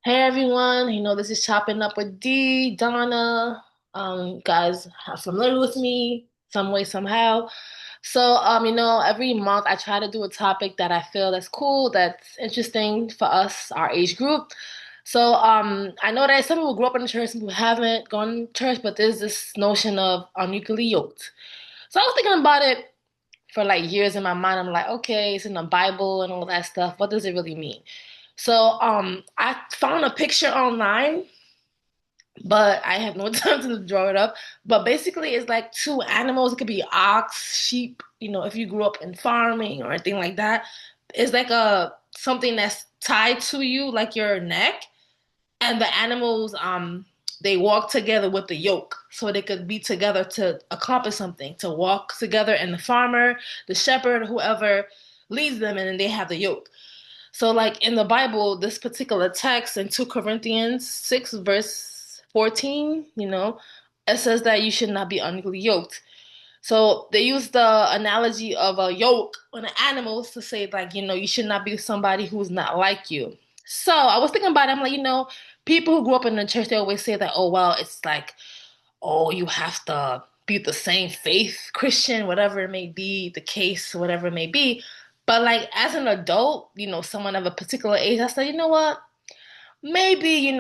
Hey everyone, this is Chopping Up with D, Donna. Guys are familiar with me some way, somehow. So, every month I try to do a topic that I feel that's cool, that's interesting for us, our age group. So, I know that some people grew up in the church, some people haven't gone to church, but there's this notion of unequally yoked. So I was thinking about it for like years in my mind. I'm like, okay, it's in the Bible and all that stuff. What does it really mean? So I found a picture online, but I have no time to draw it up. But basically, it's like two animals. It could be ox, sheep. If you grew up in farming or anything like that, it's like a something that's tied to you, like your neck, and the animals they walk together with the yoke so they could be together to accomplish something, to walk together, and the farmer, the shepherd, whoever leads them, and then they have the yoke. So, like in the Bible, this particular text in 2 Corinthians 6, verse 14, it says that you should not be unequally yoked. So they use the analogy of a yoke on the animals to say, like, you should not be somebody who's not like you. So I was thinking about it. I'm like, people who grew up in the church, they always say that, oh, well, it's like, oh, you have to be the same faith, Christian, whatever it may be, the case, whatever it may be. But like as an adult, someone of a particular age, I said, you know what? Maybe,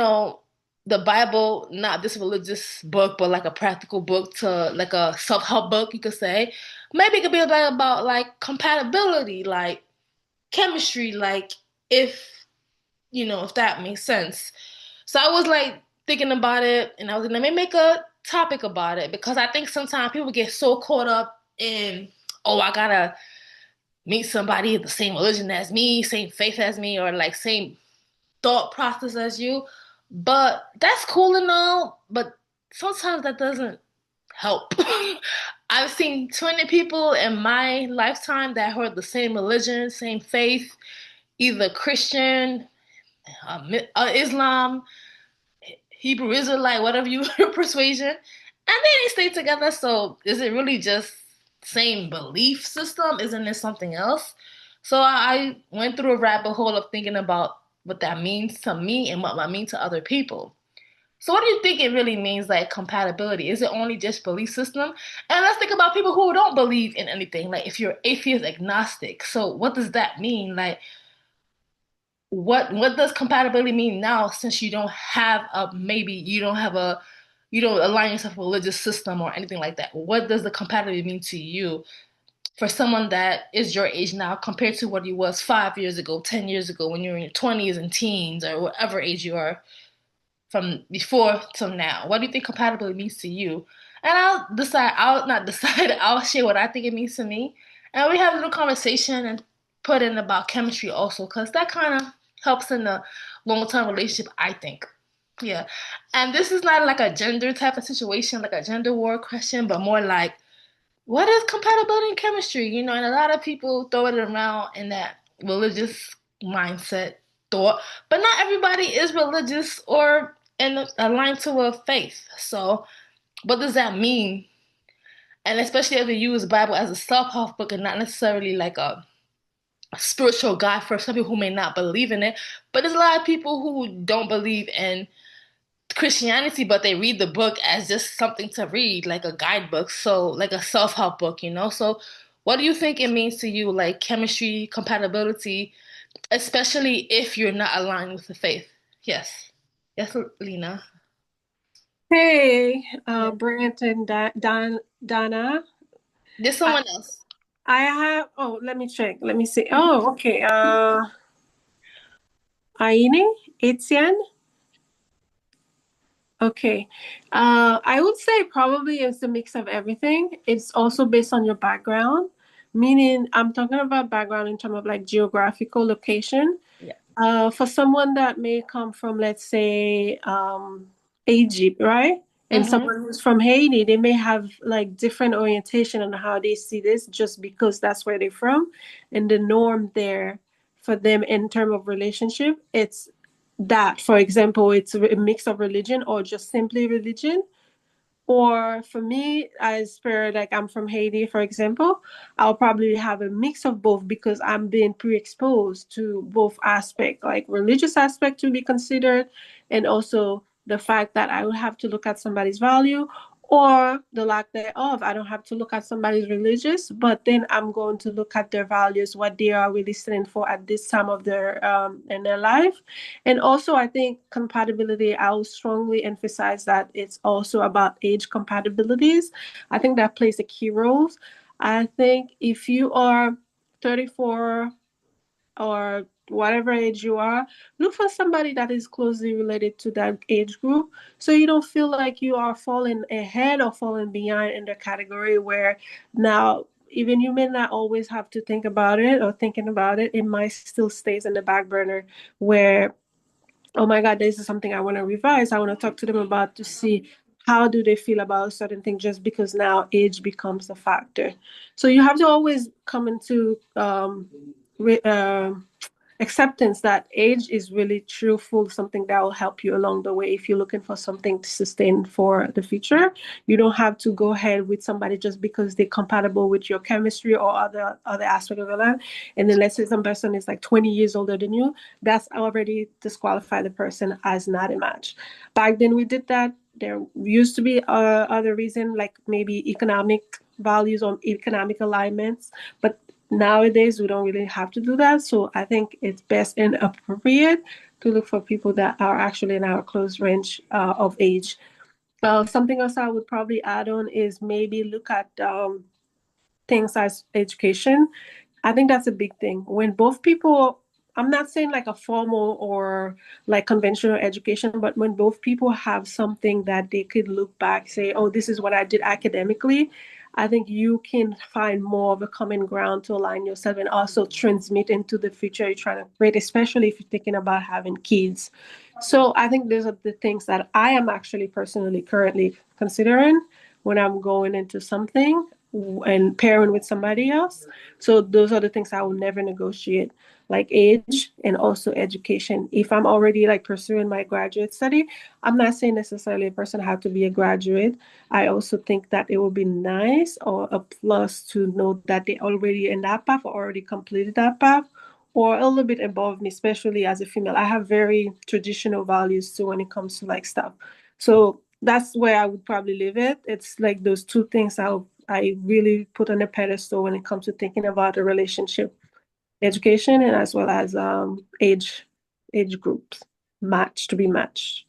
the Bible, not this religious book, but like a practical book to like a self-help book, you could say. Maybe it could be about like compatibility, like chemistry, like if, if that makes sense. So I was like thinking about it and I was like, let me make a topic about it because I think sometimes people get so caught up in, oh, I gotta meet somebody of the same religion as me, same faith as me, or like same thought process as you. But that's cool and all, but sometimes that doesn't help. I've seen 20 people in my lifetime that hold the same religion, same faith, either Christian, Islam, Hebrew Israelite, whatever your persuasion, and they stay together. So is it really just same belief system? Isn't it something else? So I went through a rabbit hole of thinking about what that means to me and what that means to other people. So what do you think it really means, like compatibility? Is it only just belief system? And let's think about people who don't believe in anything. Like if you're atheist agnostic, so what does that mean? Like what does compatibility mean now since you don't have a maybe you don't align yourself with a religious system or anything like that? What does the compatibility mean to you for someone that is your age now compared to what you was 5 years ago, 10 years ago when you were in your 20s and teens or whatever age you are from before till now? What do you think compatibility means to you? And I'll not decide, I'll share what I think it means to me. And we have a little conversation and put in about chemistry also, because that kind of helps in the long-term relationship, I think. Yeah. And this is not like a gender type of situation, like a gender war question, but more like, what is compatibility in chemistry? And a lot of people throw it around in that religious mindset thought, but not everybody is religious or aligned to a faith. So, what does that mean? And especially if you use the Bible as a self-help book and not necessarily like a spiritual guide for some people who may not believe in it. But there's a lot of people who don't believe in Christianity, but they read the book as just something to read, like a guidebook, so like a self-help book. So, what do you think it means to you, like chemistry, compatibility, especially if you're not aligned with the faith? Yes. Yes, Lena. Hey, Yeah. Brant and Donna. There's I, someone else. I have, oh, let me check. Let me see. Oh, okay. Aine, Etienne. Okay. I would say probably it's a mix of everything. It's also based on your background, meaning I'm talking about background in terms of like geographical location. Yeah. For someone that may come from, let's say, Egypt, right? And Mm-hmm. someone who's from Haiti, they may have like different orientation on how they see this just because that's where they're from. And the norm there for them in terms of relationship, it's that, for example, it's a mix of religion or just simply religion, Or for me, as per like I'm from Haiti, for example, I'll probably have a mix of both because I'm being pre-exposed to both aspects, like religious aspect to be considered, and also the fact that I would have to look at somebody's value or the lack thereof. I don't have to look at somebody's religious, but then I'm going to look at their values, what they are really standing for at this time of their in their life. And also, I think compatibility, I'll strongly emphasize that it's also about age compatibilities. I think that plays a key role. I think if you are 34 or whatever age you are, look for somebody that is closely related to that age group so you don't feel like you are falling ahead or falling behind in the category where now even you may not always have to think about it or thinking about it, it might still stays in the back burner where oh my God, this is something I want to revise. I want to talk to them about to see how do they feel about a certain thing just because now age becomes a factor. So you have to always come into re- uh, acceptance that age is really truthful, something that will help you along the way if you're looking for something to sustain for the future. You don't have to go ahead with somebody just because they're compatible with your chemistry or other aspect of your life. And then let's say some person is like 20 years older than you, that's already disqualify the person as not a match. Back then we did that. There used to be other reason like maybe economic values or economic alignments, but nowadays we don't really have to do that. So I think it's best and appropriate to look for people that are actually in our close range of age. Something else I would probably add on is maybe look at things as education. I think that's a big thing. When both people, I'm not saying like a formal or like conventional education, but when both people have something that they could look back, say, oh, this is what I did academically, I think you can find more of a common ground to align yourself and also transmit into the future you're trying to create, especially if you're thinking about having kids. So I think those are the things that I am actually personally currently considering when I'm going into something and pairing with somebody else. So those are the things I will never negotiate, like age and also education. If I'm already like pursuing my graduate study, I'm not saying necessarily a person have to be a graduate. I also think that it would be nice or a plus to know that they already in that path or already completed that path or a little bit above me, especially as a female. I have very traditional values too when it comes to like stuff. So that's where I would probably leave it. It's like those two things I really put on a pedestal when it comes to thinking about a relationship, education and as well as age groups, match to be matched.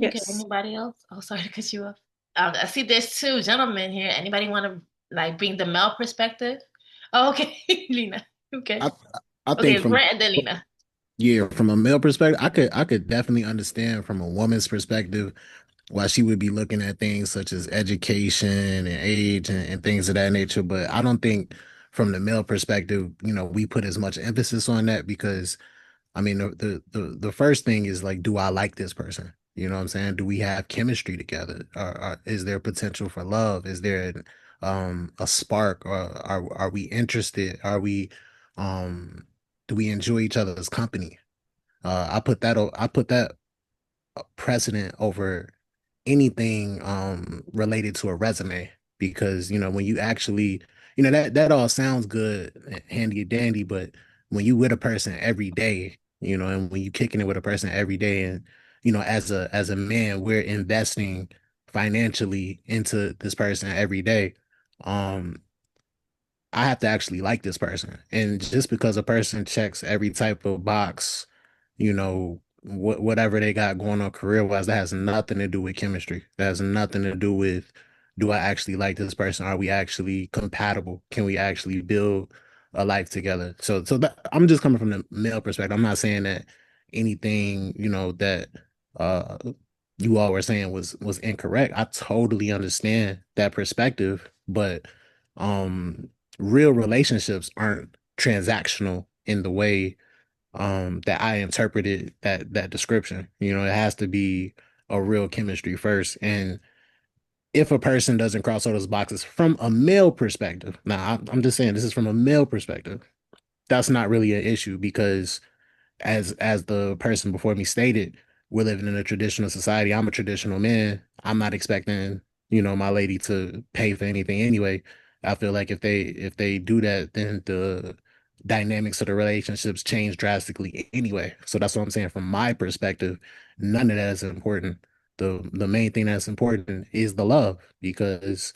Okay, Yes. anybody else? Oh, sorry to cut you off. I see there's two gentlemen here. Anybody want to like bring the male perspective? Oh, okay, Lena. Okay. I I think Okay, from Grant and then Lena. yeah, from a male perspective, I could definitely understand from a woman's perspective why she would be looking at things such as education and age and things of that nature. But I don't think from the male perspective, we put as much emphasis on that because I mean the first thing is like, do I like this person? You know what I'm saying? Do we have chemistry together? Is there potential for love? Is there a spark? Or are we interested? Um do we enjoy each other's company? I put that precedent over anything related to a resume because when you actually that all sounds good, handy dandy, but when you with a person every day, and when you kicking it with a person every day, and as a man, we're investing financially into this person every day. um I have to actually like this person. And just because a person checks every type of box, whatever they got going on career wise, that has nothing to do with chemistry. That has nothing to do with, do I actually like this person? Are we actually compatible? Can we actually build a life together? So I'm just coming from the male perspective. I'm not saying that anything, that uh you all were saying was incorrect. I totally understand that perspective, but um real relationships aren't transactional in the way that I interpreted that description. It has to be a real chemistry first. And if a person doesn't cross all those boxes from a male perspective, now I'm just saying this is from a male perspective, that's not really an issue because as the person before me stated, we're living in a traditional society. I'm a traditional man. I'm not expecting my lady to pay for anything anyway. I feel like if they do that, then the dynamics of the relationships change drastically anyway. So that's what I'm saying from my perspective, none of that is important. The main thing that's important is the love because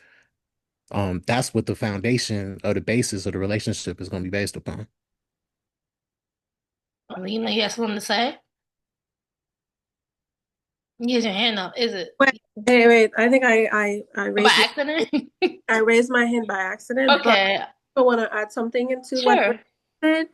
that's what the foundation of the basis of the relationship is going to be based upon. Alina, you have something to say? You have your hand up. Is it Wait, wait. I think I by raised accident? I raised my hand by accident, but Okay, I want to add something into what Ray sure. said.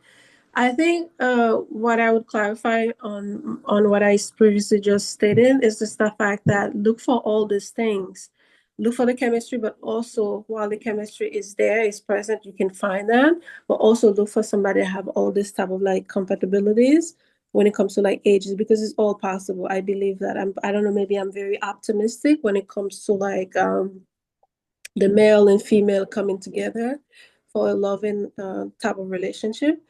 I think what I would clarify on what I previously just stated is just the fact that look for all these things. Look for the chemistry, but also while the chemistry is there, is present, you can find that. But also look for somebody that have all this type of like compatibilities when it comes to like ages, because it's all possible. I believe that I don't know, maybe I'm very optimistic when it comes to like the male and female coming together for a loving type of relationship.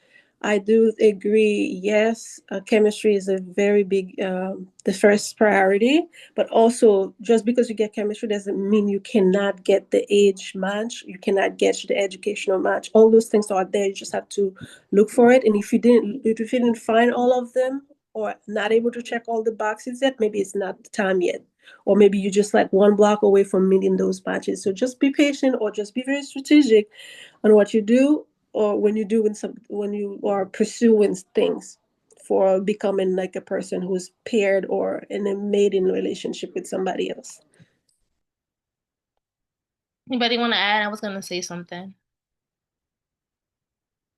I do agree. Yes, chemistry is a very big, the first priority. But also, just because you get chemistry doesn't mean you cannot get the age match. You cannot get the educational match. All those things are there. You just have to look for it. And if you didn't find all of them or not able to check all the boxes yet, maybe it's not the time yet, or maybe you're just like one block away from meeting those matches. So just be patient or just be very strategic on what you do or when you are pursuing things for becoming like a person who's paired or in a mating relationship with somebody else. Anybody want to add? I was gonna say something.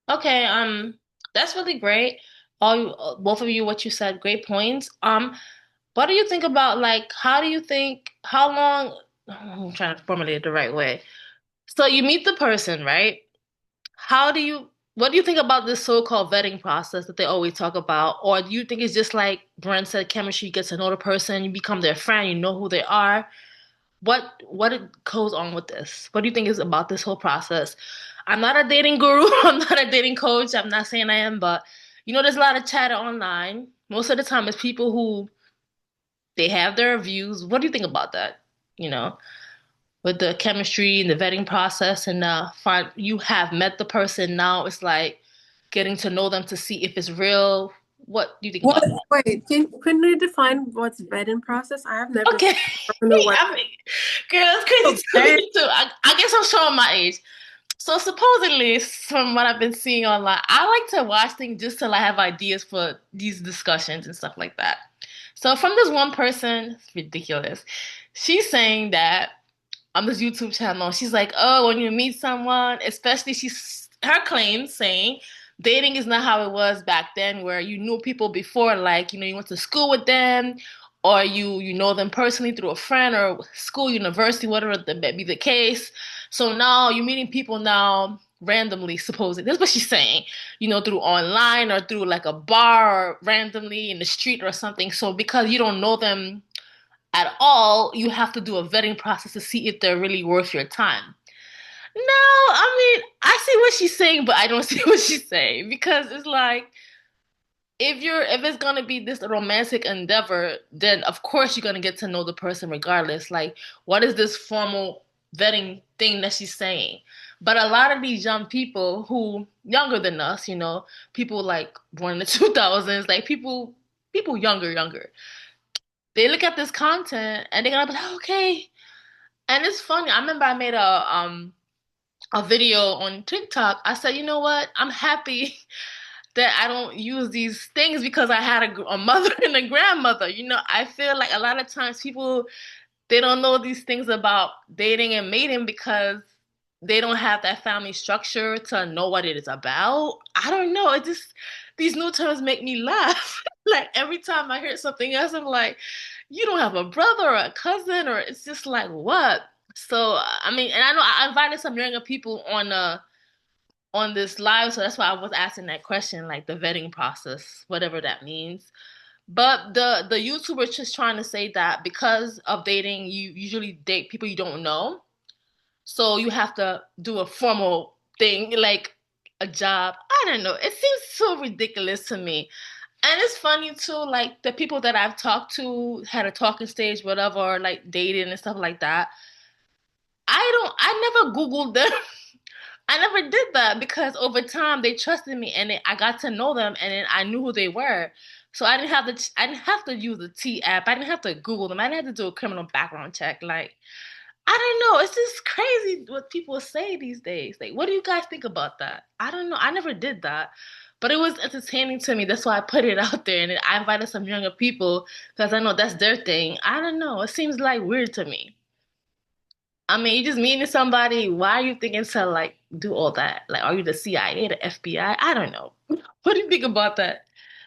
Okay, that's really great. Both of you, what you said, great points. What do you think about like how do you think how long I'm trying to formulate it the right way. So you meet the person, right? How do you what do you think about this so-called vetting process that they always talk about? Or do you think it's just like Brent said, chemistry, you get to know the person, you become their friend, you know who they are? What goes on with this? What do you think is about this whole process? I'm not a dating guru, I'm not a dating coach, I'm not saying I am, but there's a lot of chatter online. Most of the time it's people who they have their views. What do you think about that? You know, with the chemistry and the vetting process, and find you have met the person now. It's like getting to know them to see if it's real. What do you think What? about that? Wait, can you define what's vetting process? I have never. Okay, I don't know what. I mean, girl, that's crazy So to me vetting. too. I guess I'm showing my age. So supposedly, from what I've been seeing online, I like to watch things just till I have ideas for these discussions and stuff like that. So from this one person, it's ridiculous. She's saying that on this YouTube channel. She's like, oh, when you meet someone, especially her claims saying dating is not how it was back then, where you knew people before, like you went to school with them, or you know them personally through a friend or school, university, whatever may be the case. So now you're meeting people now randomly, supposedly. That's what she's saying, through online or through like a bar or randomly in the street or something. So because you don't know them at all, you have to do a vetting process to see if they're really worth your time. No, I mean, I see what she's saying, but I don't see what she's saying because it's like if it's gonna be this romantic endeavor, then of course you're gonna get to know the person regardless. Like, what is this formal vetting thing that she's saying? But a lot of these young people who younger than us, people like born in the 2000s, like people younger, they look at this content and they're gonna be like, okay. And it's funny. I remember I made a video on TikTok. I said, you know what? I'm happy that I don't use these things because I had a mother and a grandmother. I feel like a lot of times people they don't know these things about dating and mating because they don't have that family structure to know what it is about. I don't know. It just these new terms make me laugh. Like every time I hear something else, I'm like, you don't have a brother or a cousin, or it's just like what? So I mean, and I know I invited some younger people on this live, so that's why I was asking that question, like the vetting process, whatever that means. But the YouTuber just trying to say that because of dating, you usually date people you don't know. So you have to do a formal thing, like a job. I don't know. It seems so ridiculous to me. And it's funny too, like the people that I've talked to had a talking stage, whatever, like dating and stuff like that. I never Googled them. I never did that because over time they trusted me and I got to know them and then I knew who they were. So I didn't have to use the T app. I didn't have to Google them. I didn't have to do a criminal background check. Like, I don't know. It's just crazy what people say these days. Like, what do you guys think about that? I don't know. I never did that. But it was entertaining to me. That's why I put it out there and I invited some younger people because I know that's their thing. I don't know. It seems like weird to me. I mean, you just meeting somebody. Why are you thinking to like do all that? Like, are you the CIA, the FBI? I don't know. What do you think about that,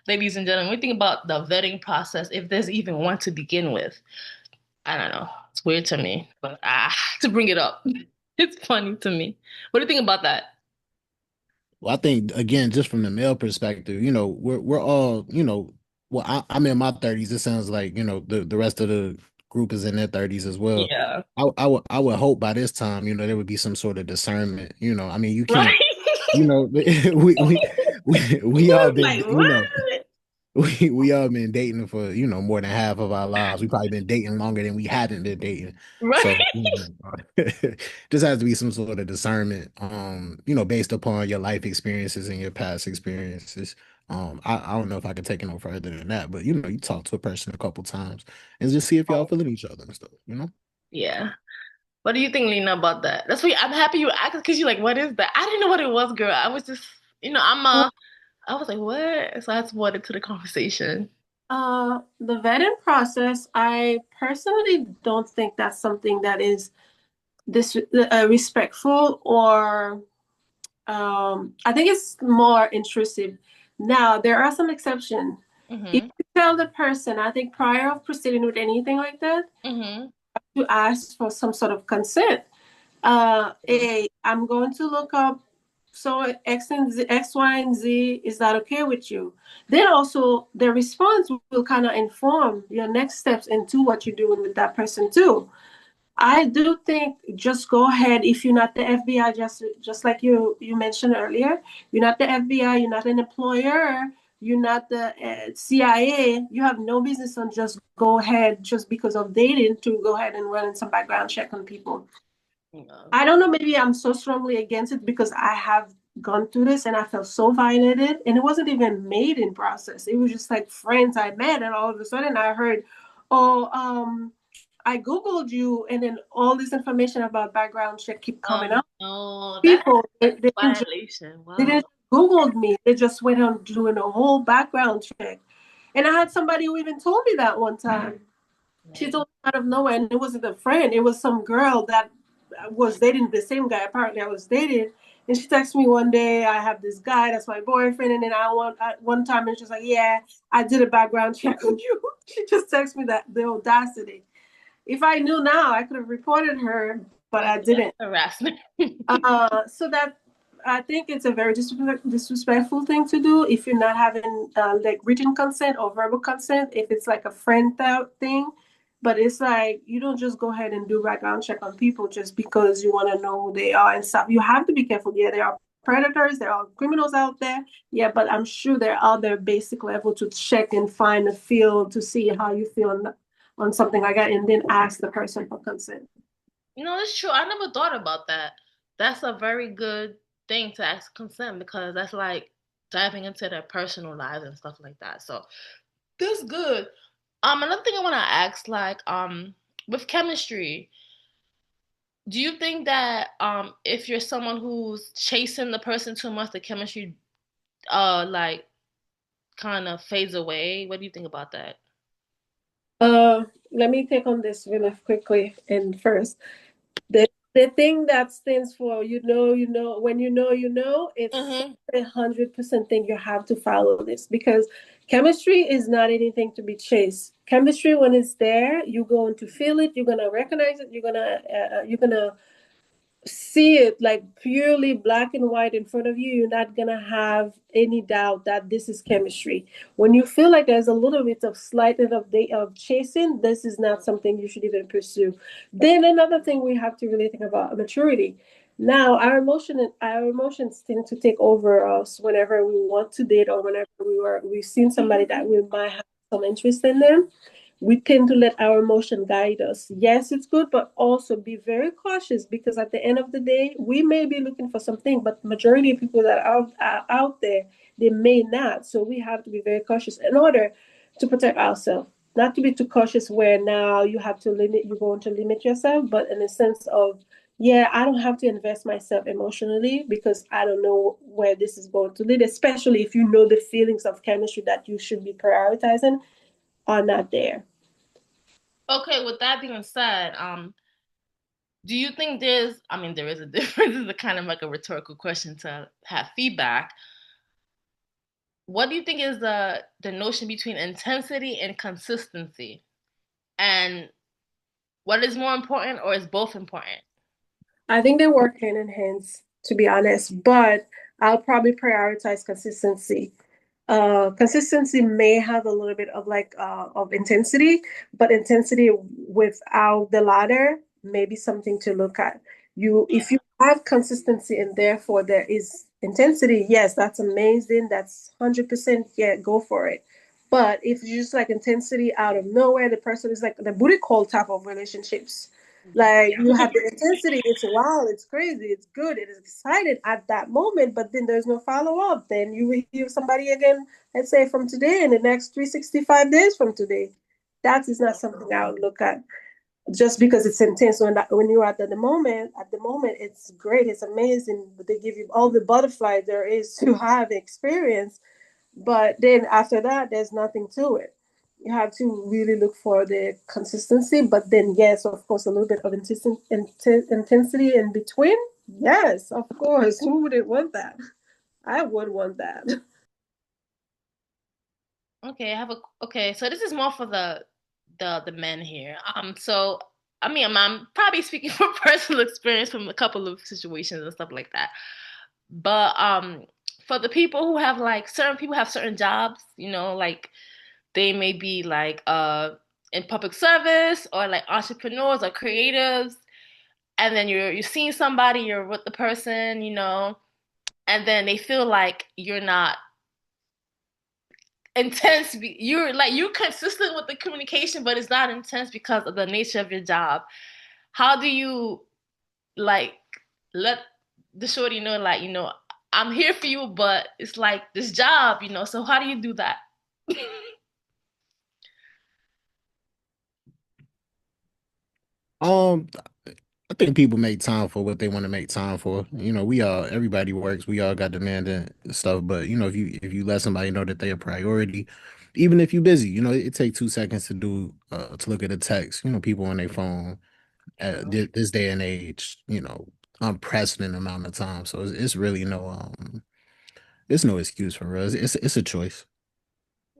ladies and gentlemen? What do you think about the vetting process, if there's even one to begin with? I don't know. It's weird to me, but to bring it up, it's funny to me. What do you think about that? Well, I think again, just from the male perspective, we're all, well, I'm in my 30s. It sounds like, the rest of the group is in their 30s as well. Yeah. I would hope by this time, there would be some sort of discernment. I mean, you Right? can't, we all been, Like what? we all been dating for more than half of our lives. We probably been dating longer than we haven't been dating. Right? So just has to be some sort of discernment, based upon your life experiences and your past experiences. I don't know if I could take it no further than that, but you talk to a person a couple times and just see if y'all feeling each other and stuff. Yeah. What do you think, Lena, about that? That's why I'm happy you asked because you're like, what is that? I didn't know what it was, girl. I was just, I was like, what? So I just wanted to the conversation. The vetting process, I personally don't think that's something that is respectful or I think it's more intrusive. Now, there are some exceptions. If Mm-hmm. you tell the person, I think prior of proceeding with anything like that, Mm-hmm. to ask for some sort of consent. I'm going to look up so X and Z, X, Y, and Z. Is that okay with you? Then also the response will kind of inform your next steps into what you're doing with that person too. I do think just go ahead if you're not the FBI, just like you mentioned earlier, you're not the FBI, you're not an employer, you're not the CIA. You have no business on just go ahead just because of dating to go ahead and run some background check on people. Yeah. I don't know, maybe I'm so strongly against it because I have gone through this and I felt so violated. And it wasn't even made in process. It was just like friends I met, and all of a sudden I heard, oh, I Googled you, and then all this information about background check keep coming up. No, that's People, violation. they Wow. didn't Googled me. They just went on doing a whole background check. And I had somebody who even told me that one time. She Man. told me out of nowhere, and it wasn't a friend. It was some girl that was dating the same guy. Apparently, I was dating, and she texted me one day. I have this guy that's my boyfriend, and then one time, and she's like, "Yeah, I did a background check on you." She just texted me that the audacity. If I knew now, I could have reported her, but Yeah, I that's didn't. harassment. So that I think it's a very disrespectful thing to do if you're not having like written consent or verbal consent. If it's like a friend thing, but it's like you don't just go ahead and do background check on people just because you want to know who they are and stuff. You have to be careful. Yeah, there are predators, there are criminals out there. Yeah, but I'm sure there are other basic level to check and find a feel to see how you feel on something like that, and then ask the person for consent. It's true. I never thought about that. That's a very good thing to ask consent because that's like diving into their personal lives and stuff like that. So that's good. Another thing I want to ask, like, with chemistry, do you think that if you're someone who's chasing the person too much, the chemistry like kind of fades away? What do you think about that? Let me take on this really quickly. And first, the thing that stands for when it's Mm-hmm. 100% thing you have to follow this because chemistry is not anything to be chased. Chemistry, when it's there, you're going to feel it, you're gonna recognize it, you're gonna see it like purely black and white in front of you. You're not gonna have any doubt that this is chemistry. When you feel like there's a little bit of slight of chasing, this is not something you should even pursue. Then another thing we have to really think about maturity. Now our emotions tend to take over us whenever we want to date or whenever we've seen somebody that we might have some interest in them. We tend to let our emotion guide us. Yes, it's good, but also be very cautious because at the end of the day, we may be looking for something, but majority of people that are out there, they may not. So we have to be very cautious in order to protect ourselves. Not to be too cautious where now you have to limit, you're going to limit yourself, but in a sense of, yeah, I don't have to invest myself emotionally because I don't know where this is going to lead, especially if you know the feelings of chemistry that you should be prioritizing are not there. Okay, with that being said, do you think I mean, there is a difference. This is a kind of like a rhetorical question to have feedback. What do you think is the notion between intensity and consistency? And what is more important, or is both important? I think they work hand in hand, to be honest, but I'll probably prioritize consistency. Consistency may have a little bit of like of intensity, but intensity without the latter may be something to look at. You, if you have consistency and therefore there is intensity, yes, that's amazing. That's 100%. Yeah, go for it. But if you just like intensity out of nowhere, the person is like the booty call type of relationships. Like you Yeah. have the intensity, it's wild, it's crazy, it's good, it is excited at that moment, but then there's no follow up. Then you will hear somebody again, let's say from today in the next 365 days from today. That is not something I would look at just because it's intense. When you're at the moment, it's great, it's amazing. But they give you all the butterflies there is to have experience, but then after that, there's nothing to it. You have to really look for the consistency, but then yes, of course, a little bit of intensity in between. Yes, of course. Who wouldn't want that? I would want that. Okay, okay, so this is more for the men here. So I mean, I'm probably speaking from personal experience from a couple of situations and stuff like that. But for the people who have like certain people have certain jobs, like they may be like in public service or like entrepreneurs or creatives, and then you're seeing somebody, you're with the person, and then they feel like you're not intense. You're consistent with the communication, but it's not intense because of the nature of your job. How do you like let the shorty know, like, I'm here for you, but it's like this job, so how do you do that? Um, I think people make time for what they want to make time for. Everybody works. We all got demanding stuff, but if you let somebody know that they're a priority, even if you're busy, it takes 2 seconds to look at a text. People on their phone at this day and age, unprecedented amount of time. So it's really it's no excuse for us. It's a choice.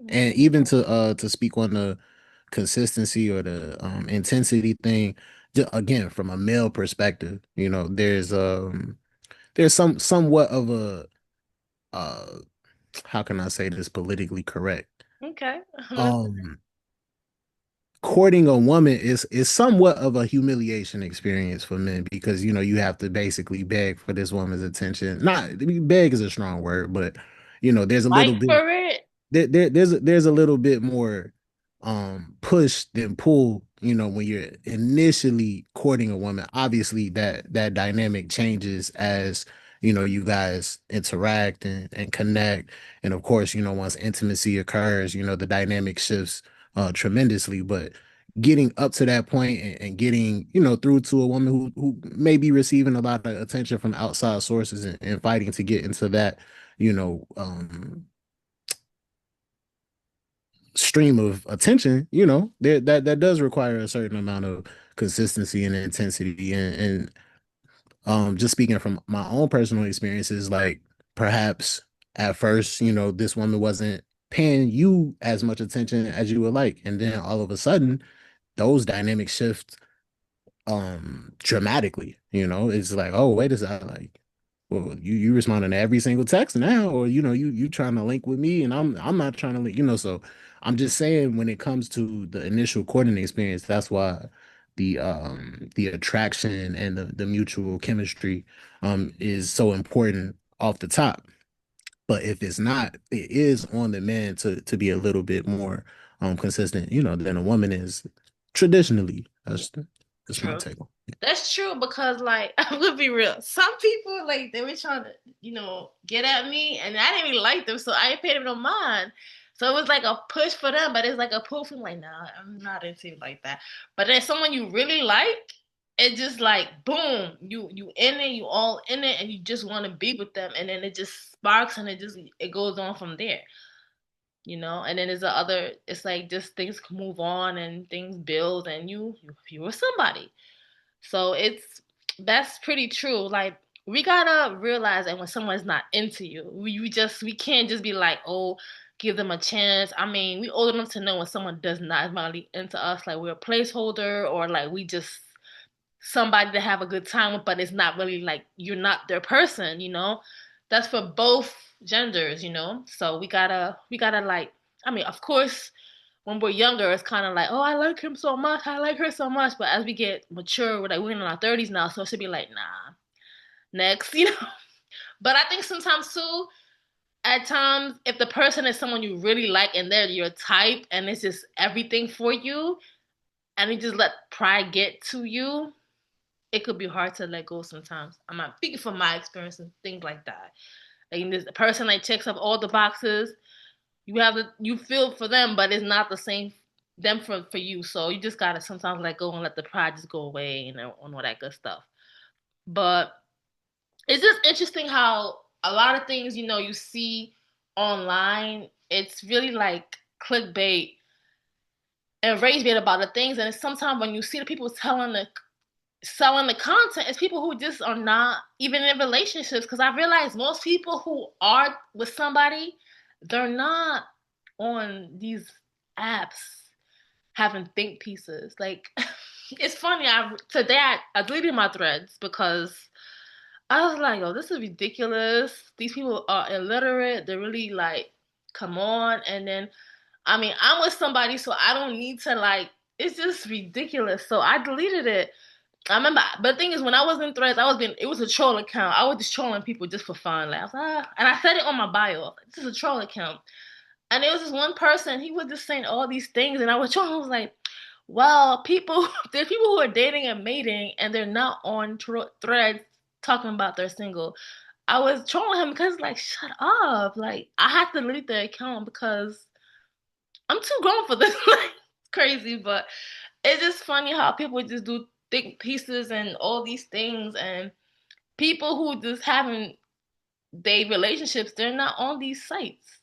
And even to speak on the consistency or the intensity thing, again from a male perspective, there's somewhat of a uh how can I say this politically correct? Okay. Um Courting a woman is somewhat of a humiliation experience for men because you have to basically beg for this woman's attention. Not beg is a strong word, but there's a little Fight bit for it. there's a little bit more push than pull, when you're initially courting a woman. Obviously that dynamic changes as you guys interact and connect. And of course, once intimacy occurs, the dynamic shifts tremendously. But getting up to that point and getting, through to a woman who may be receiving a lot of attention from outside sources and fighting to get into that, you know, stream of attention, that does require a certain amount of consistency and intensity. And just speaking from my own personal experiences, like perhaps at first, this woman wasn't paying you as much attention as you would like. And then all of a sudden, those dynamics shift dramatically. It's like, oh, wait a second, like, well, you responding to every single text now, or you trying to link with me, and I'm not trying to link, so I'm just saying when it comes to the initial courting experience, that's why the attraction and the mutual chemistry is so important off the top. But if it's not, it is on the man to be a little bit more consistent, than a woman is traditionally. That's my True. take on it. That's true because, like, I'm gonna be real. Some people, like, they were trying to, get at me, and I didn't even like them, so I ain't paid them no mind. So it was like a push for them, but it's like a pull for me, like, nah, I'm not into it like that. But then someone you really like, it just like boom, you in it, you all in it, and you just want to be with them, and then it just sparks, and it goes on from there. And then there's the other, it's like just things move on and things build, and you were somebody. So that's pretty true. Like, we gotta realize that when someone's not into you, we can't just be like, oh, give them a chance. I mean, we old enough to know when someone does not is really into us, like we're a placeholder, or like we just somebody to have a good time with, but it's not really like you're not their person. That's for both genders. So we gotta like, I mean, of course, when we're younger, it's kind of like, oh, I like him so much, I like her so much. But as we get mature, we're in our 30s now, so it should be like, nah, next. But I think sometimes too, at times, if the person is someone you really like and they're your type, and it's just everything for you, and you just let pride get to you, it could be hard to let go sometimes. I'm not speaking from my experience and things like that. Like this person like checks up all the boxes, you feel for them, but it's not the same them for you. So you just gotta sometimes let go and let the pride just go away and all that good stuff. But it's just interesting how a lot of things you see online, it's really like clickbait and rage bait about the things, and it's sometimes when you see the people selling the content, it's people who just are not even in relationships. Because I realize most people who are with somebody, they're not on these apps having think pieces. Like, it's funny. Today I deleted my threads because I was like, "Oh, this is ridiculous. These people are illiterate. They're really like, come on." And then, I mean, I'm with somebody, so I don't need to like. It's just ridiculous. So I deleted it. I remember, but the thing is, when I was in threads, it was a troll account. I was just trolling people just for fun. Like, I was like, and I said it on my bio. This is a troll account. And there was this one person, he was just saying all these things, and I was trolling. I was like, well, there's people who are dating and mating, and they're not on threads talking about they're single. I was trolling him because, like, shut up. Like, I had to delete the account because I'm too grown for this. Like, it's crazy, but it's just funny how people just do think pieces and all these things, and people who just haven't they relationships, they're not on these sites.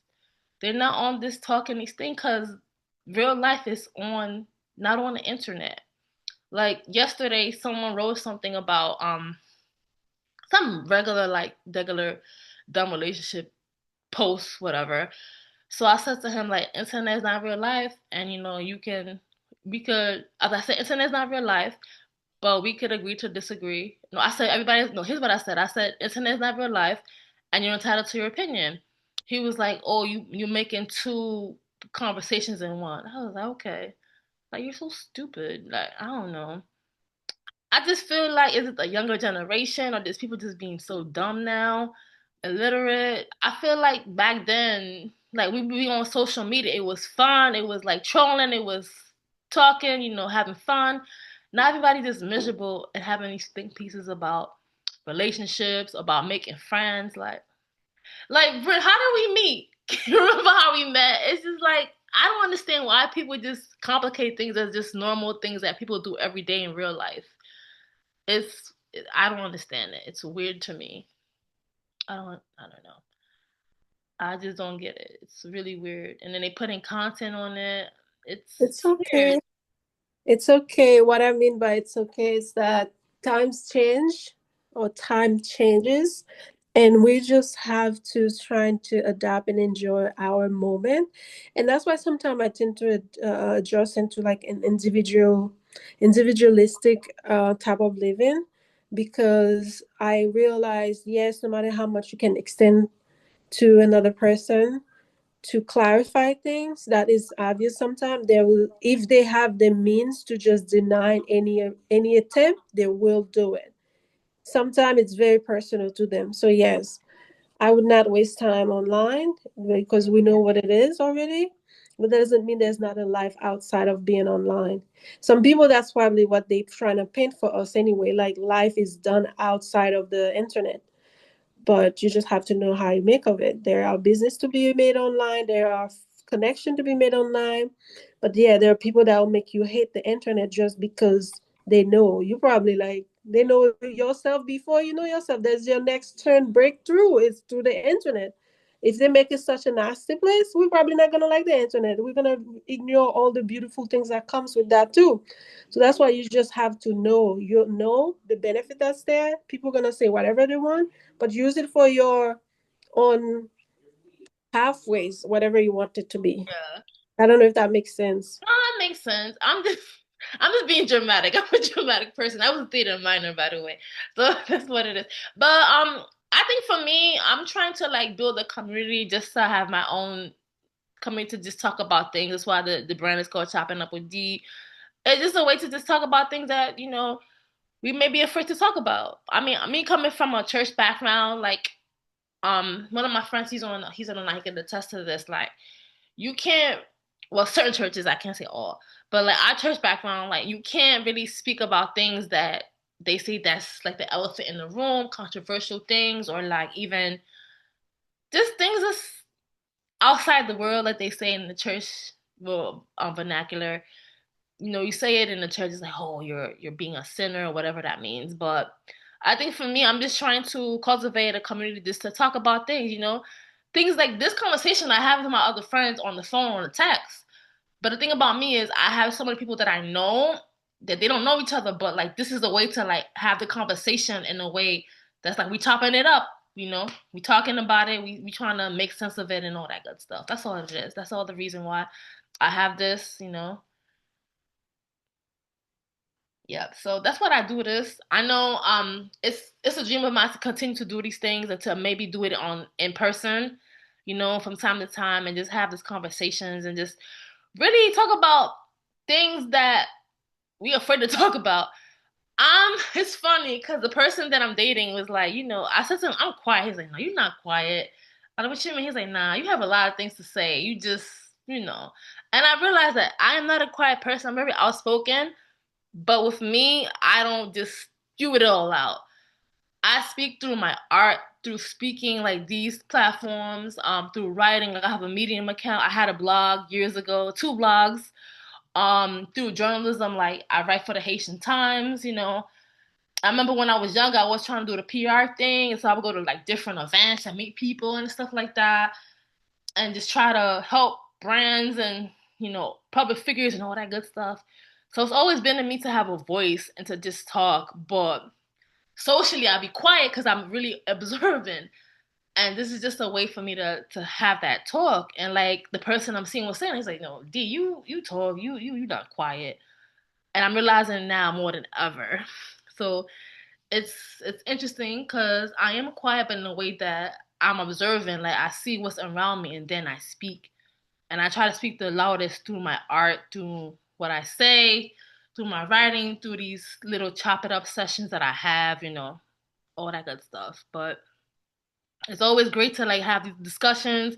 They're not on this talking these things because real life is not on the internet. Like yesterday, someone wrote something about some regular dumb relationship posts, whatever. So I said to him, like, internet is not real life, and we could, as I said, internet is not real life, but we could agree to disagree. No, I said everybody. No, here's what I said. I said internet is not real life, and you're entitled to your opinion. He was like, "Oh, you're making two conversations in one." I was like, "Okay, like you're so stupid." Like I don't know. I just feel like is it the younger generation or just people just being so dumb now, illiterate? I feel like back then, like we be on social media, it was fun. It was like trolling. It was talking, having fun. Not everybody just miserable and having these think pieces about relationships, about making friends. Like, Brent, how did we meet? You remember how we met? It's just like I don't understand why people just complicate things as just normal things that people do every day in real life. I don't understand it. It's weird to me. I don't know. I just don't get it. It's really weird. And then they put in content on it. It's It's weird. okay. It's okay. What I mean by it's okay is that times change or time changes, and we just have to try to adapt and enjoy our moment. And that's why sometimes I tend to adjust into like an individualistic type of living, because I realize, yes, no matter how much you can extend to another person to clarify things that is obvious, sometimes they will, if they have the means to just deny any attempt, they will do it. Sometimes it's very personal to them. So yes, I would not waste time online because we know what it is already. but that doesn't mean there's not a life outside of being online. Some people, that's probably what they're trying to paint for us anyway. Like life is done outside of the internet, but you just have to know how you make of it. There are business to be made online. There are connection to be made online. But yeah, there are people that will make you hate the internet just because they know you probably like they know yourself before you know yourself. There's your next turn breakthrough. It's through the internet. If they make it such a nasty place, we're probably not gonna like the internet. We're gonna ignore all the beautiful things that comes with that too. So that's why you just have to know the benefit that's there. People are gonna say whatever they want, but use it for your own pathways, whatever you want it to be. Yeah. I don't know if that makes sense. No, that makes sense. I'm just being dramatic. I'm a dramatic person. I was a theater minor, by the way. So that's what it is. But I think for me, I'm trying to like build a community just to have my own community to just talk about things. That's why the brand is called Chopping Up with D. It's just a way to just talk about things that, we may be afraid to talk about. I mean, me coming from a church background, like one of my friends, he's on I can attest to this, like you can't, well, certain churches, I can't say all, but like our church background, like you can't really speak about things that they say that's like the elephant in the room, controversial things, or like even just things that's outside the world, like they say in the church, well, vernacular. You say it in the church, it's like, oh, you're being a sinner or whatever that means. But I think for me, I'm just trying to cultivate a community just to talk about things, things like this conversation I have with my other friends on the phone, on the text. But the thing about me is I have so many people that I know that they don't know each other, but like this is a way to like have the conversation in a way that's like we chopping it up, we talking about it, we trying to make sense of it and all that good stuff. That's all it is. That's all the reason why I have this. Yeah, so that's what I do this. I know it's a dream of mine to continue to do these things and to maybe do it on in person, from time to time and just have these conversations and just really talk about things that we afraid to talk about. It's funny because the person that I'm dating was like, I said to him, I'm quiet. He's like, no, you're not quiet. I don't know what you mean. He's like, nah, you have a lot of things to say. You just, you know. And I realized that I am not a quiet person. I'm very outspoken. But with me, I don't just spew it all out. I speak through my art, through speaking like these platforms, through writing. Like I have a Medium account. I had a blog years ago, two blogs. Through journalism, like I write for the Haitian Times. I remember when I was younger, I was trying to do the PR thing, and so I would go to like different events and meet people and stuff like that, and just try to help brands and public figures and all that good stuff. So it's always been in me to have a voice and to just talk, but socially I'll be quiet because I'm really observant. And this is just a way for me to have that talk. And like the person I'm seeing was saying, he's like, no, D, you talk, you not quiet. And I'm realizing now more than ever. So it's interesting because I am quiet, but in a way that I'm observing. Like I see what's around me, and then I speak. And I try to speak the loudest through my art, through what I say, through my writing, through these little chop it up sessions that I have, all that good stuff. But it's always great to like have these discussions.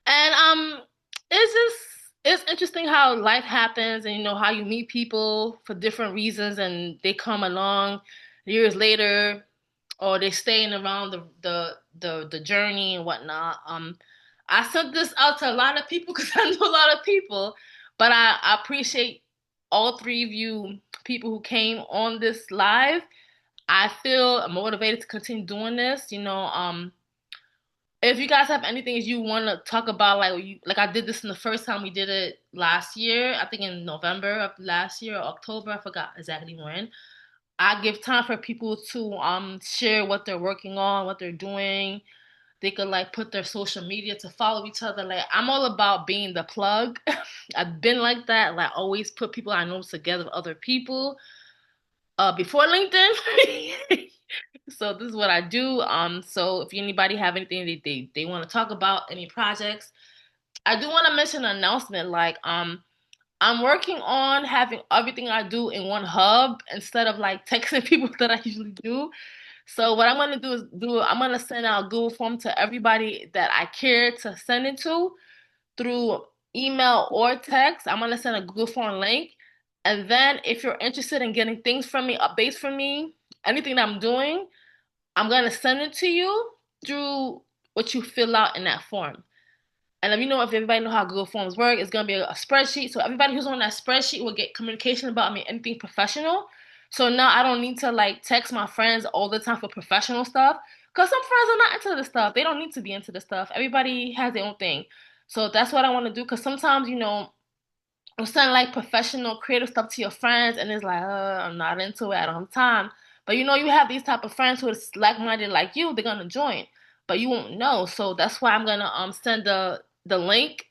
And it's just it's interesting how life happens and how you meet people for different reasons and they come along years later or they staying around the journey and whatnot. I sent this out to a lot of people because I know a lot of people, but I appreciate all three of you people who came on this live. I feel motivated to continue doing this. If you guys have anything you want to talk about, like I did this in the first time we did it last year, I think in November of last year or October, I forgot exactly when. I give time for people to share what they're working on, what they're doing. They could like put their social media to follow each other. Like I'm all about being the plug. I've been like that. Like always put people I know together with other people. Before LinkedIn. So this is what I do. So if anybody have anything they want to talk about, any projects, I do want to mention an announcement. Like I'm working on having everything I do in one hub instead of like texting people that I usually do. So what I'm gonna do is I'm gonna send out a Google form to everybody that I care to send it to through. email or text. I'm gonna send a Google Form link. And then if you're interested in getting things from me, updates from me, anything that I'm doing, I'm gonna send it to you through what you fill out in that form. And if everybody know how Google Forms work, it's gonna be a spreadsheet. So everybody who's on that spreadsheet will get communication about me, anything professional. So now I don't need to like text my friends all the time for professional stuff. Cause some friends are not into the stuff. They don't need to be into the stuff. Everybody has their own thing. So that's what I want to do. Cause sometimes, I'm sending like professional creative stuff to your friends and it's like, I'm not into it, I don't have time. But you have these type of friends who are like-minded like you, they're gonna join. But you won't know. So that's why I'm gonna send the link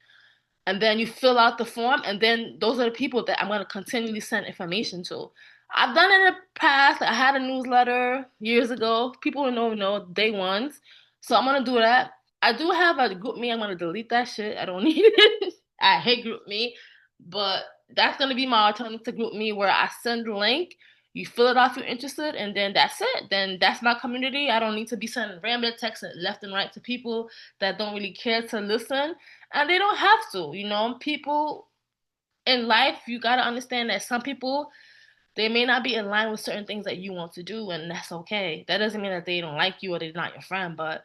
and then you fill out the form and then those are the people that I'm gonna continually send information to. I've done it in the past. I had a newsletter years ago. People who know day ones. So I'm gonna do that. I do have a group me. I'm gonna delete that shit. I don't need it. I hate group me. But that's gonna be my alternative to group me where I send the link, you fill it out if you're interested, and then that's it. Then that's my community. I don't need to be sending random texts left and right to people that don't really care to listen. And they don't have to, people in life, you gotta understand that some people they may not be in line with certain things that you want to do, and that's okay. That doesn't mean that they don't like you or they're not your friend, but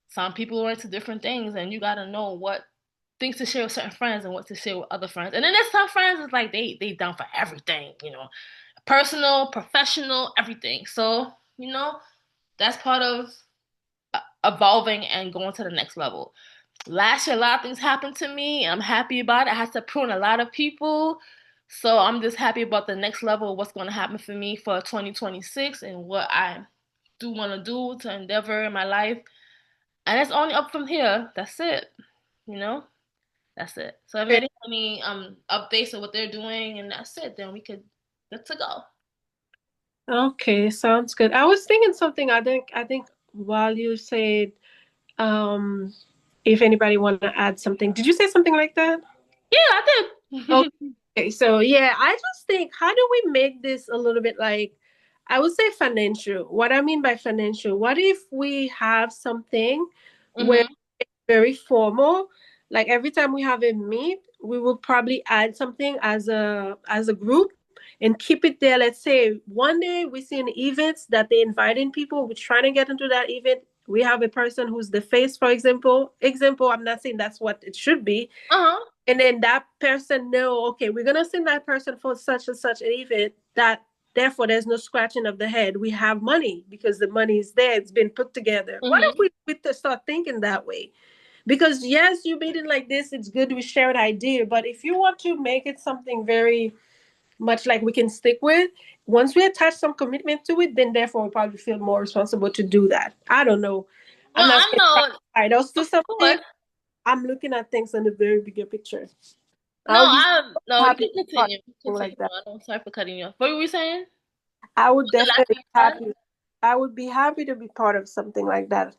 some people are into different things, and you gotta know what things to share with certain friends and what to share with other friends. And then there's some friends it's like they down for everything, personal, professional, everything. So that's part of evolving and going to the next level. Last year, a lot of things happened to me. I'm happy about it. I had to prune a lot of people. So I'm just happy about the next level of what's going to happen for me for 2026 and what I do want to do to endeavor in my life. And it's only up from here. That's it. You know? That's it. So if anybody has any updates of what they're doing and that's it, then we could good to go. Okay, sounds good. I was thinking something. I think while you said, um, if anybody want to add something, did you say something like that? Yeah, I did. Okay, so yeah, I just think, how do we make this a little bit like, I would say financial. What I mean by financial, what if we have something where hmm very formal, like every time we have a meet, we will probably add something as a group and keep it there. Let's say one day we see an event that they inviting people, we're trying to get into that event. We have a person who's the face, for example, I'm not saying that's what it should be, Uh-huh. and then that person know, okay, we're gonna send that person for such and such an event, that therefore there's no scratching of the head, we have money because the money is there, it's been put together. What if hmm we start thinking that way? Because yes, you made it like this, it's good, we share an idea, but if you want to make it something very much like we can stick with, once we attach some commitment to it, then therefore we probably feel more responsible to do that. I don't know, No, I'm not I saying know, I else do of something. course. I'm looking at things in the very bigger picture. No, I would be no, you happy can to be part continue. of something Continue. like that. I'm sorry for cutting you off. What were we saying? I would What's the last definitely thing be you said? happy. I would be happy to be part of something like that.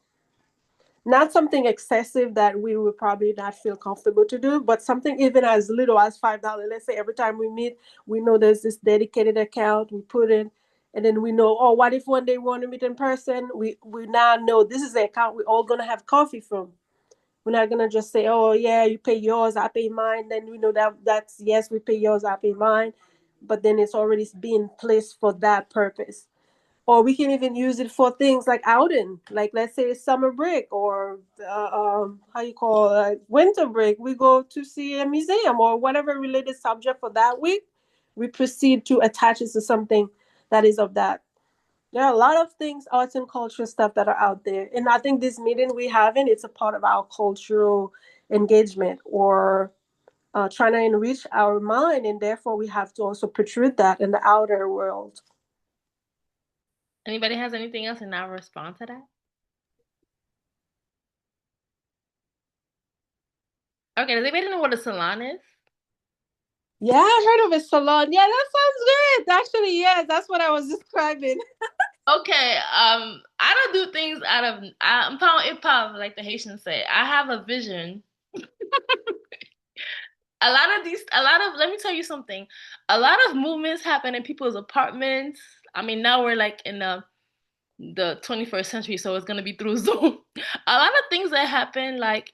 Not something excessive that we would probably not feel comfortable to do, but something even as little as $5. Let's say every time we meet, we know there's this dedicated account we put in, and then we know, oh, what if one day we want to meet in person? We now know this is the account we're all gonna have coffee from. We're not gonna just say, "Oh yeah, you pay yours, I pay mine." Then we know that's yes, we pay yours, I pay mine, but then it's already being placed for that purpose. Or we can even use it for things like outing, like let's say summer break or how you call winter break. We go to see a museum or whatever related subject for that week. We proceed to attach it to something that is of that. There are a lot of things, arts and culture stuff that are out there. And I think this meeting we having, it's a part of our cultural engagement or trying to enrich our mind. And therefore we have to also protrude that in the outer world. Anybody has anything else and I'll respond to that? Okay, does anybody know what a salon is? Yeah, I heard of a salon. Yeah, that sounds good. Actually, yes, that's what I was describing. Okay, I don't do things out of I'm pound it pound like the Haitians say. I have a vision. Let me tell you something. A lot of movements happen in people's apartments. I mean, now we're like in the 21st century, so it's gonna be through Zoom. A lot of things that happen like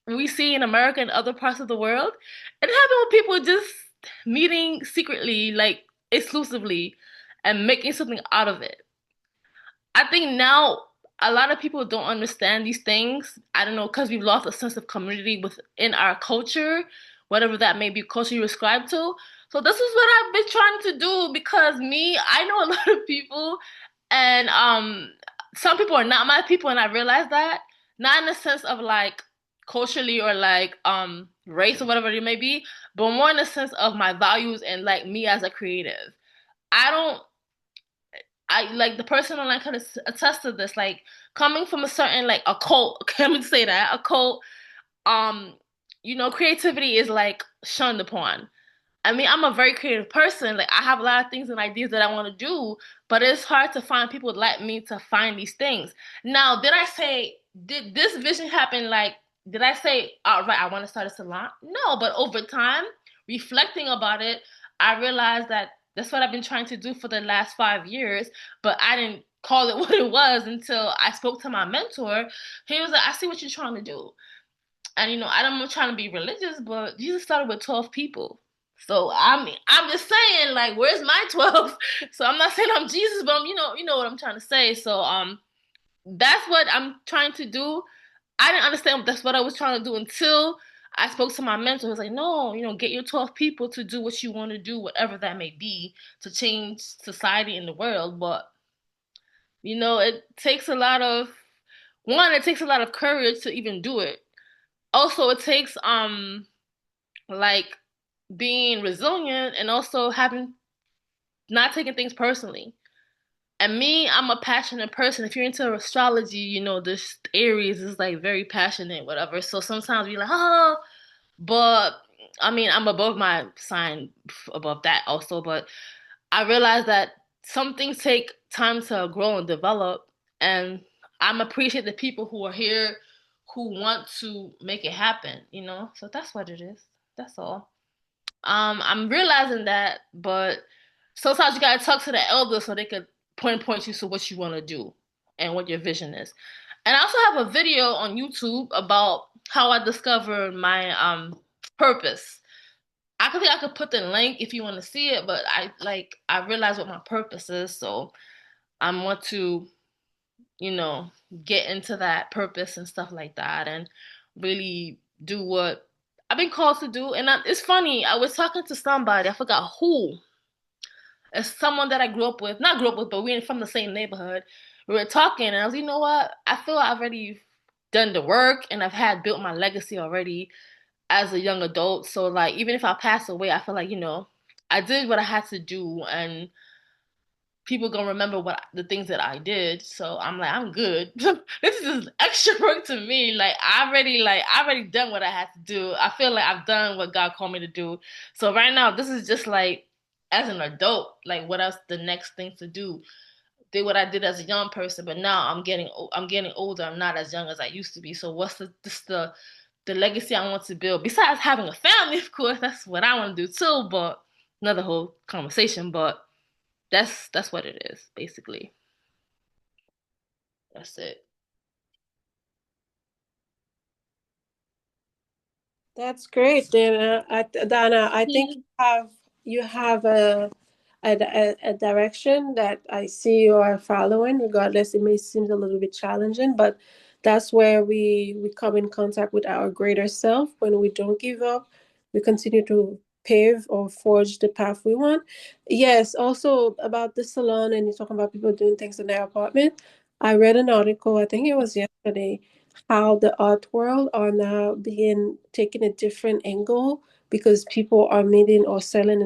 we see in America and other parts of the world. It happened with people just meeting secretly, like exclusively, and making something out of it. I think now a lot of people don't understand these things. I don't know, because we've lost a sense of community within our culture, whatever that may be culture you ascribe to. So this is what I've been trying to do because me, I know a lot of people and some people are not my people and I realize that. Not in the sense of like culturally or like race or whatever it may be, but more in the sense of my values and like me as a creative. I don't I like the person online kind of attest to this. Like coming from a certain like a cult, can we say that? A cult, um, creativity is like shunned upon. I mean, I'm a very creative person. Like I have a lot of things and ideas that I want to do, but it's hard to find people like me to find these things. Now, did this vision happen like did I say, all right, I want to start a salon? No, but over time, reflecting about it, I realized that that's what I've been trying to do for the last 5 years, but I didn't call it what it was until I spoke to my mentor. He was like, I see what you're trying to do. And I'm not trying to be religious, but Jesus started with 12 people. So I'm just saying, like, where's my 12? So I'm not saying I'm Jesus, but you know what I'm trying to say. So that's what I'm trying to do. I didn't understand that's what I was trying to do until I spoke to my mentor. He was like, no, get your 12 people to do what you want to do, whatever that may be, to change society and the world. But it takes a lot of one, it takes a lot of courage to even do it. Also, it takes like being resilient and also having not taking things personally. And me, I'm a passionate person. If you're into astrology, this Aries is like very passionate, whatever. So sometimes we're like, oh, but I mean, I'm above my sign, above that also. But I realize that some things take time to grow and develop. And I'm appreciate the people who are here who want to make it happen. So that's what it is. That's all. I'm realizing that, but sometimes you gotta talk to the elders so they could point you to what you want to do and what your vision is. And I also have a video on YouTube about how I discovered my purpose. I could put the link if you want to see it, but I realized what my purpose is, so I want to you know, get into that purpose and stuff like that and really do what I've been called to do. And it's funny, I was talking to somebody, I forgot who. It's someone that I grew up with, not grew up with, but we're from the same neighborhood. We were talking, and I was, you know what? I feel I've already done the work and I've had built my legacy already as a young adult. So, like, even if I pass away, I feel like, I did what I had to do, and people gonna remember what the things that I did. So I'm like, I'm good. This is just extra work to me. I already done what I had to do. I feel like I've done what God called me to do. So right now, this is just like as an adult, like what else the next thing to do. Did what I did as a young person, but now I'm getting older. I'm not as young as I used to be. So what's the legacy I want to build? Besides having a family, of course, that's what I want to do too. But another whole conversation. But that's what it is, basically. That's it. That's great, Dana. Dana, I think you have a direction that I see you are following. Regardless, it may seem a little bit challenging, but that's where we come in contact with our greater self. When we don't give up, we continue to pave or forge the path we want. Yes, also about the salon, and you're talking about people doing things in their apartment. I read an article, I think it was yesterday, how the art world are now being taken a different angle because people are meeting or selling